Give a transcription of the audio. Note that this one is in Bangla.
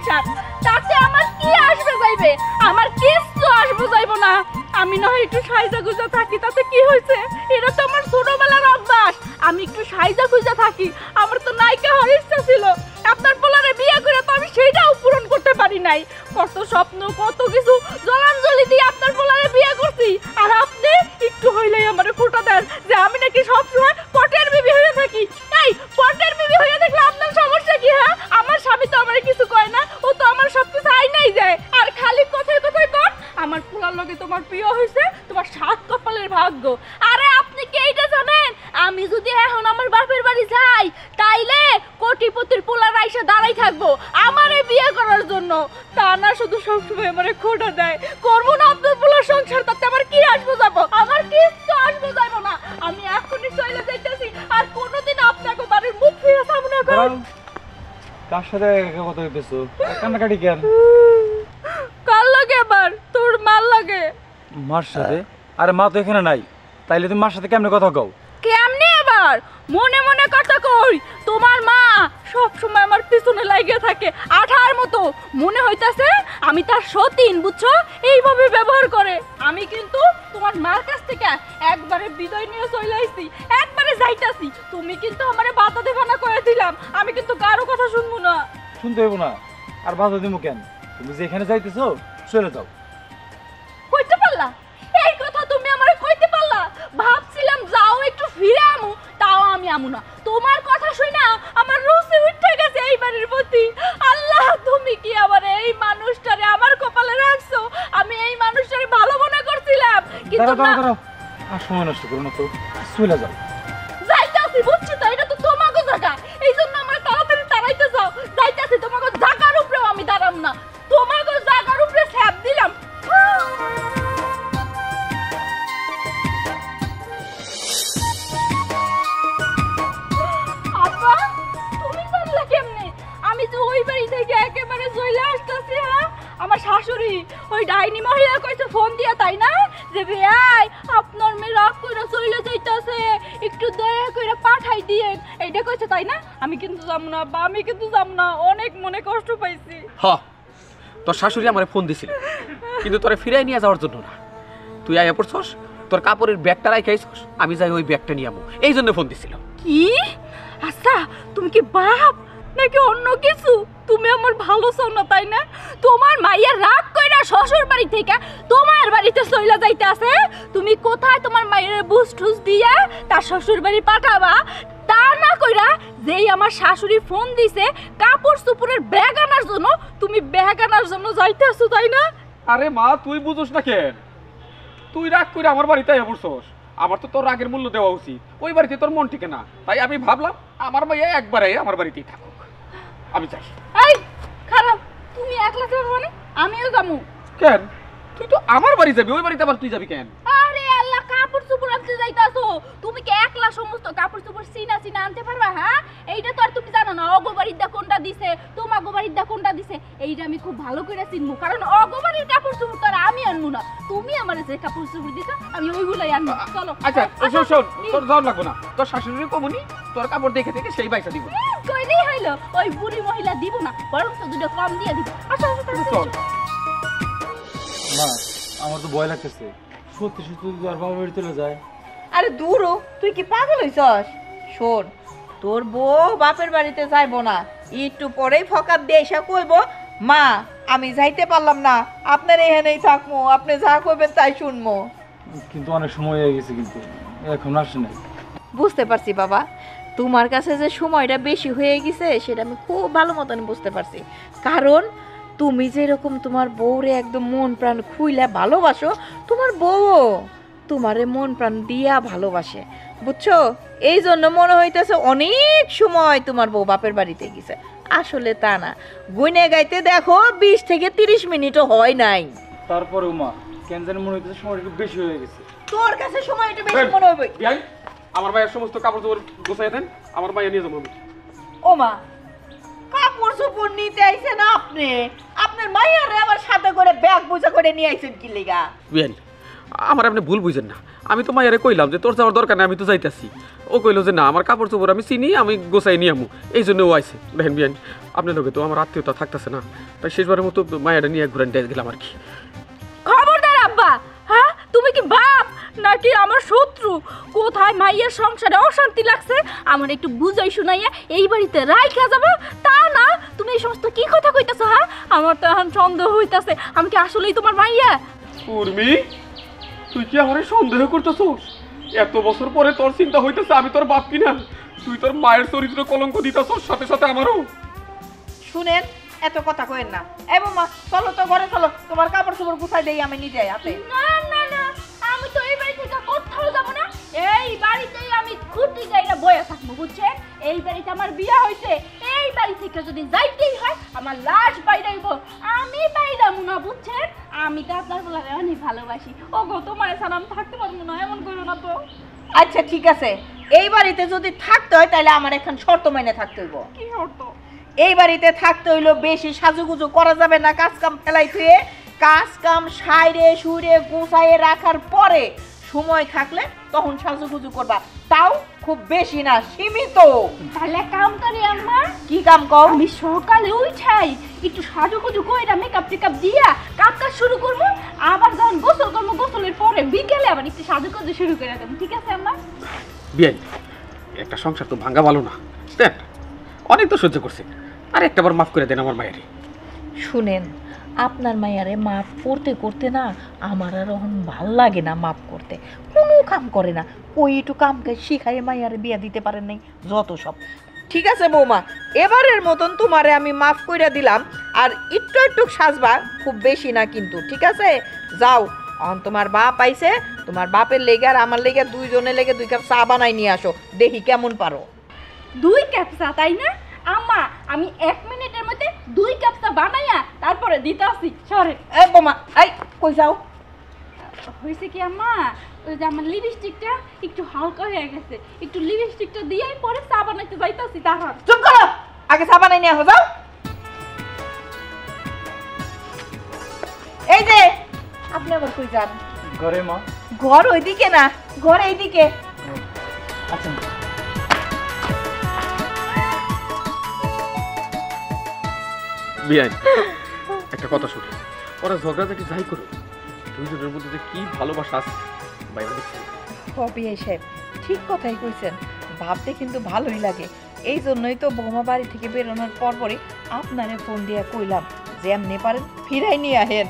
সংসার, তাতে আমার কি আসবে যাইবে? আমার কিছু আসবে যাইব না। আমি না হয় একটু সাইজা গুজা থাকি, তাতে কি হয়েছে? এটা তো আমার ছোটবেলার অভ্যাস। আমি একটু সাইজা গুজা থাকি। আমার তো নায়িকা হওয়ার ইচ্ছা ছিল, আপনার পোলারে বিয়ে করে তো আমি সেইটাও পূরণ করতে পারি নাই। কত স্বপ্ন, কত কিছু জলাঞ্জলি দিয়ে আপনার পোলারে বিয়ে করছি, আর আপনি একটু হইলেই আমার ফোটা দেন যে আমি নাকি সবসময় পটের বিবি হয়ে থাকি। এই পটের বিবি হয়ে দেখলে আপনার সমস্যা কি? হ্যাঁ, আমার স্বামী তো আমার কিছু কয় না, ও তো আমার সবকিছু আইনাই যায়। আর খালি কথায় কথায় কর আমার পোলার লগে তোমার প্রিয় হয়েছে, তোমার সাত কপালের ভাগ্য। আরে আপনি কি এইটা জানেন, আমি যদি এখন আমার বাপের বাড়ি যাই তাইলে কোটিপতির পোলার আইসা দাঁড়াই থাকবো আমারে বিয়ে করার জন্য। তা না শুধু সবসময় আমারে খোটা দেয়। করবো না আপনার পোলার সংসার, তাতে আমার কি আসবো যাবো? আমার কিছু আসবো যাবো না। আমি এখনই চলে যাইতেছি, আর কোনোদিন আপনাকে বাড়ির মুখ ফিরে যাবো না। কার সাথে কথা হইতেছো? কান্নাকাটি কেন? কার লাগে আবার? তোর মার লাগে। মার সাথে? আরে মা তো এখানে নাই, তাইলে তুমি মার সাথে কেমনে কথা কও? কেমনে আবার? মনে মনে কথা কই। তোমার মা সব সময় আমার পিছনে লাগিয়ে থাকে আঠার মতো। মনে হইতাছে আমি তার সতীন, বুঝছো? এইভাবে ব্যবহার করে। আমি কিন্তু তোমার মার কাছ থেকে একবারে বিদায় নিয়ে চলে আইছি, একবারে যাইতাছি। তুমি কিন্তু আমারে বাধা দেবা না করে দিলাম। আমি কিন্তু কারো কথা শুনবো না। শুনতে হইব না। আর বাধা দিমু কেন? তুমি যেখানে যাইতেছো চলে যাও। কইতে পারলা? এই কথা তুমি আমারে কইতে পারলা? ভাবছিলাম যাও একটু ফিরে আমু, তাও আমি আমু না। তোমার কথা শুনা আমার রুচি উঠে গেছে এই বাড়ির প্রতি। আল্লাহ, তুমি কি আবার এই মানুষটারে আমার কপালে রাখছো? আমি এই মানুষটারে ভালো মনে করছিলাম, কিন্তু না। আর সময় নষ্ট করো না তো, চলে যাও। যাইতাছি, বুঝছি তো, এটা তো তোমাকে জায়গা। এই জন্য আমার তাড়াতাড়ি তাড়াইতে যাও। যাইতাছি, তোমাকে জায়গার উপরেও আমি দাঁড়াম না। তোমাকে জায়গার উপরে ছ্যাপ দিলাম। আপা, তুমি জানলা কেমনে আমি যে ওই বাড়ি থেকে একেবারে চলে আসতেছি? হ্যাঁ, আমার শাশুড়ি ওই ডাইনি মহিলা কইছে ফোন দিয়া, তাই না? যে ভাই আপনার মেয়ে রাগ করে চলে যাইতাছে, একটু দয়া করে পাঠাই দিয়েন, এইটা কইছে, তাই না? আমি কিন্তু যাব না বা, আমি কিন্তু যাব না। অনেক মনে কষ্ট পাইছি। হ্যাঁ, তোর শাশুড়ি আমারে ফোন দিছিল, কিন্তু তোরে ফিরাই নিয়ে যাওয়ার জন্য না। তুই আয়া পড়ছস, তোর কাপড়ের ব্যাগটা রাখাইছস, আমি যাই ওই ব্যাগটা নিয়ে আমু, এই জন্য ফোন দিছিল। কি? আচ্ছা, তুমি কি বাপ নাকি অন্য কিছু? তুমি আমার ভালো চাও না, তাই না? তোমার মাইয়া রাগ কইরা শ্বশুর বাড়ি থেকে তোমার বাড়িতে চলে যাইতে আছে। তুমি কোথায় তোমার মায়ের বুঝ ঠুস দিয়া তার শ্বশুর বাড়ি পাঠাবা? তা না কইরা যেই আমার শাশুড়ি ফোন দিছে কাপড় চোপড়ের ব্যাগ আনার জন্য, তুমি ব্যাগ আনার জন্য যাইতে আছো, তাই না? আরে মা, তুই বুঝোস না কেন? তুই রাগ করে আমার বাড়িতে আয়া পড়ছস, আমার তো তোর রাগের মূল্য দেওয়া উচিত। ওই বাড়িতে তোর মন টিকে না, তাই আমি ভাবলাম আমার মাইয়া একবারে আমার বাড়িতেই থাকুক, আমি চাই। এই খারাপ, তুমি একলা যাবে মানে? আমিও যাবো। কেন? তুই তো আমার বাড়ি যাবি, ওই বাড়িতে আবার তুই যাবি কেন? আরে আল্লাহ, কাপড় চোপড় আনতে যাইতাছো, তুমি কি একলা সমস্ত কাপড় চোপড় সিনা সিনা আনতে পারবা? হ্যাঁ, এইটা তো আর তুমি জানো না অগো বাড়ির দা কোনটা দিছে, তোমার গো বাড়ির দা কোনটা দিছে। এইটা আমি খুব ভালো করে চিনবো, কারণ অগো বাড়ির কাপড় চোপড় তো আর আমি আনবো না। তুমি আমারে যে কাপড় চোপড় দিছো আমি ওইগুলাই আনবো। চলো। আচ্ছা শোন শোন, তোর যাওয়ার লাগবো না, তোর শাশুড়ির কমুনি তোর কাপড় দেখে দেখে সেই পয়সা দিব। কইলেই হইলো, ওই বুড়ি মহিলা দিব না, বরং তো দুটো কম দিয়ে দিব। আচ্ছা চল। মা, আমার তো ভয় লাগতেছে। সত্যি সত্যি যদি আর বাবার বাড়ি চলে যায়। আরে দূরও, তুই কি পাগল হইছস? শোন, তোর বউ বাপের বাড়িতে যাইবো না, একটু পরেই ফকাত দিয়ে এসে কইব, মা আমি যাইতে পারলাম না, আপনার এখানেই থাকবো, আপনি যা কইবেন তাই শুনবো। কিন্তু অনেক সময় হয়ে গেছে, কিন্তু এখন আসে নাই। বুঝতে পারছি বাবা, তোমার কাছে যে সময়টা বেশি হয়ে গেছে সেটা আমি খুব ভালো মতন বুঝতে পারছি। কারণ তুমি যেরকম তোমার বউরে একদম মন প্রাণ খুইলা ভালোবাসো, তোমার বউও তোমারে মন প্রাণ দিয়া ভালোবাসে, বুঝছো? এই জন্য মনে হইতেছে অনেক সময় তোমার বউ বাপের বাড়িতে গেছে। আসলে তা না, গুইনে গাইতে দেখো 20 থেকে 30 মিনিটও হয় নাই। তারপরেও মা, কেন জানি মনে হইতেছে সময়টা একটু বেশি হয়ে গেছে। তোর কাছে সময়টা বেশি মনে হবে? আমার ভাইয়ের সমস্ত কাপড় চোপড় গোছাই দেন, আমার ভাইয়া নিয়ে যাবো। ও মা, কাপড় চোপড় নিতে আইছেন আপনি? আপনার মাইয়ারে আবার সাথে করে ব্যাগ বোঝা করে নিয়ে আইছেন কি লিগা? বিয়ান, আমার আপনি ভুল বুঝেন না, আমি তো মায়েরে কইলাম যে তোর যাওয়ার দরকার নেই, আমি তো যাইতাছি। ও কইলো যে না, আমার কাপড় চোপড় আমি চিনি, আমি গোছাই নিয়ে আমু, এই জন্য ও আইছে। দেখেন বিয়ান, আপনার লোকে তো আমার আত্মীয়তা থাকতেছে না, তাই শেষবারের মতো মায়েরা নিয়ে ঘুরে নিয়ে গেলাম আর কি। খবরদার আব্বা, হ্যাঁ তুমি কি বাপ নাকি আমার শত্রু? কোথায় মাইয়ের সংসারে অশান্তি লাগছে আমার একটু বুঝাই শুনাইয়া এই বাড়িতে রাইখা যাবে, তা না তুমি এই সমস্ত কি কথা কইতাছো? হ্যাঁ আমার তো এখন সন্দেহ হইতাছে আমি কি আসলেই তোমার মাইয়া। উর্মি, তুই কি আমার সন্দেহ করতেছস? এত বছর পরে তোর চিন্তা হইতেছে আমি তোর বাপ কিনা? তুই তোর মায়ের চরিত্র কলঙ্ক দিতেছস, সাথে সাথে আমারও। শুনেন, এত কথা কইেন না। এই বৌমা চলো তো ঘরে চলো, তোমার কাপড় চোপড় গুছাই দেই আমি নিজে হাতে। না না না, আমি তো এই বাড়ি থেকে কোথাও যাব না, এই বাড়িতেই আমি খুঁটি গাইরা বয়ে থাকবো, বুঝছেন? এই বাড়িতে আমার বিয়ে হয়েছে, এই বাড়ি থেকে যদি যাইতেই হয় আমার লাশ বাইরাইব, আমি বাইরামু না, বুঝছেন? আমি তো আপনার বলারে অনেক ভালোবাসি। ও গো, তোমার ছাড়া আমি থাকতে পারবো না, এমন করো না তো। আচ্ছা ঠিক আছে, এই বাড়িতে যদি থাকতে হয় তাহলে আমার এখন শর্ত মেনে থাকতে হইব। কি শর্ত? এই বাড়িতে থাকতে হইলো বেশি সাজুগুজু করা যাবে না, কাজ কাম ফেলাই থুয়ে কাজ কাম সাইরে সুরে গুছাইয়ে রাখার পরে সময় থাকলে তখন সাজুগুজু করবা, তাও খুব বেশি না, সীমিত। তাহলে কাম করি আম্মা। কি কাম কও? আমি সকালে উঠাই একটু সাজুগুজু কইরা মেকআপ টেকআপ দিয়া কাজ শুরু করব, আবার যখন গোসল করবো গোসলের পরে বিকেলে আবার একটু সাজুগুজু শুরু করে দেবো, ঠিক আছে আম্মা? বিয়ান, একটা সংসার তো ভাঙা ভালো না, দেখ অনেক তো সহ্য করছে, আর একটাবার মাফ করে দেন আমার মায়েরে। শুনেন, আপনার মায়ারে মাফ করতে করতে না আমার আর এখন ভাল লাগে না মাফ করতে, কোনো কাম করে না, ওই একটু কামকে শিখাই মায়ারে বিয়া দিতে পারেন নাই, যত সব। ঠিক আছে বৌমা, এবারের মতন তোমারে আমি মাফ কইরা দিলাম, আর একটু একটু সাজবা, খুব বেশি না কিন্তু, ঠিক আছে? যাও, অন তোমার বাপ আইছে, তোমার বাপের লেগে আর আমার লেগে দুইজনের লেগে 2 কাপ চা বানাই নিয়ে আসো, দেখি কেমন পারো। 2 কাপ চা, তাই না আম্মা? আমি 1 মিনিটের মধ্যে 2 কাপ চা বানাইয়া তারপরে দিতে আসি। সরে এই বৌমা, এই কই যাও? হয়েছে কি আম্মা, ওই যে আমার লিপস্টিকটা একটু হালকা হয়ে গেছে, একটু লিপস্টিকটা দিয়েই পরে চা বানাইতে যাইতাছি। তারপর চুপ করো, আগে চা বানাই নিয়ে আসো, যাও। এই যে আপনি আবার কই যান? ঘরে মা। ঘর ওইদিকে না, ঘর এইদিকে। আচ্ছা মা। বিয়ান, একটা কথা শুনে, ওরা ঝগড়াঝাটি যাই করো, দুইজনের মধ্যে যে কি ভালোবাসা আছে বাইরে দেখছি। কবি সাহেব ঠিক কথাই কইছেন, ভাবতে কিন্তু ভালোই লাগে, এই জন্যই তো বৌমা বাড়ি থেকে বেরোনোর পরপরই আপনারে ফোন দিয়া কইলাম যে এমনি পারেন ফিরাই নিয়ে আহেন।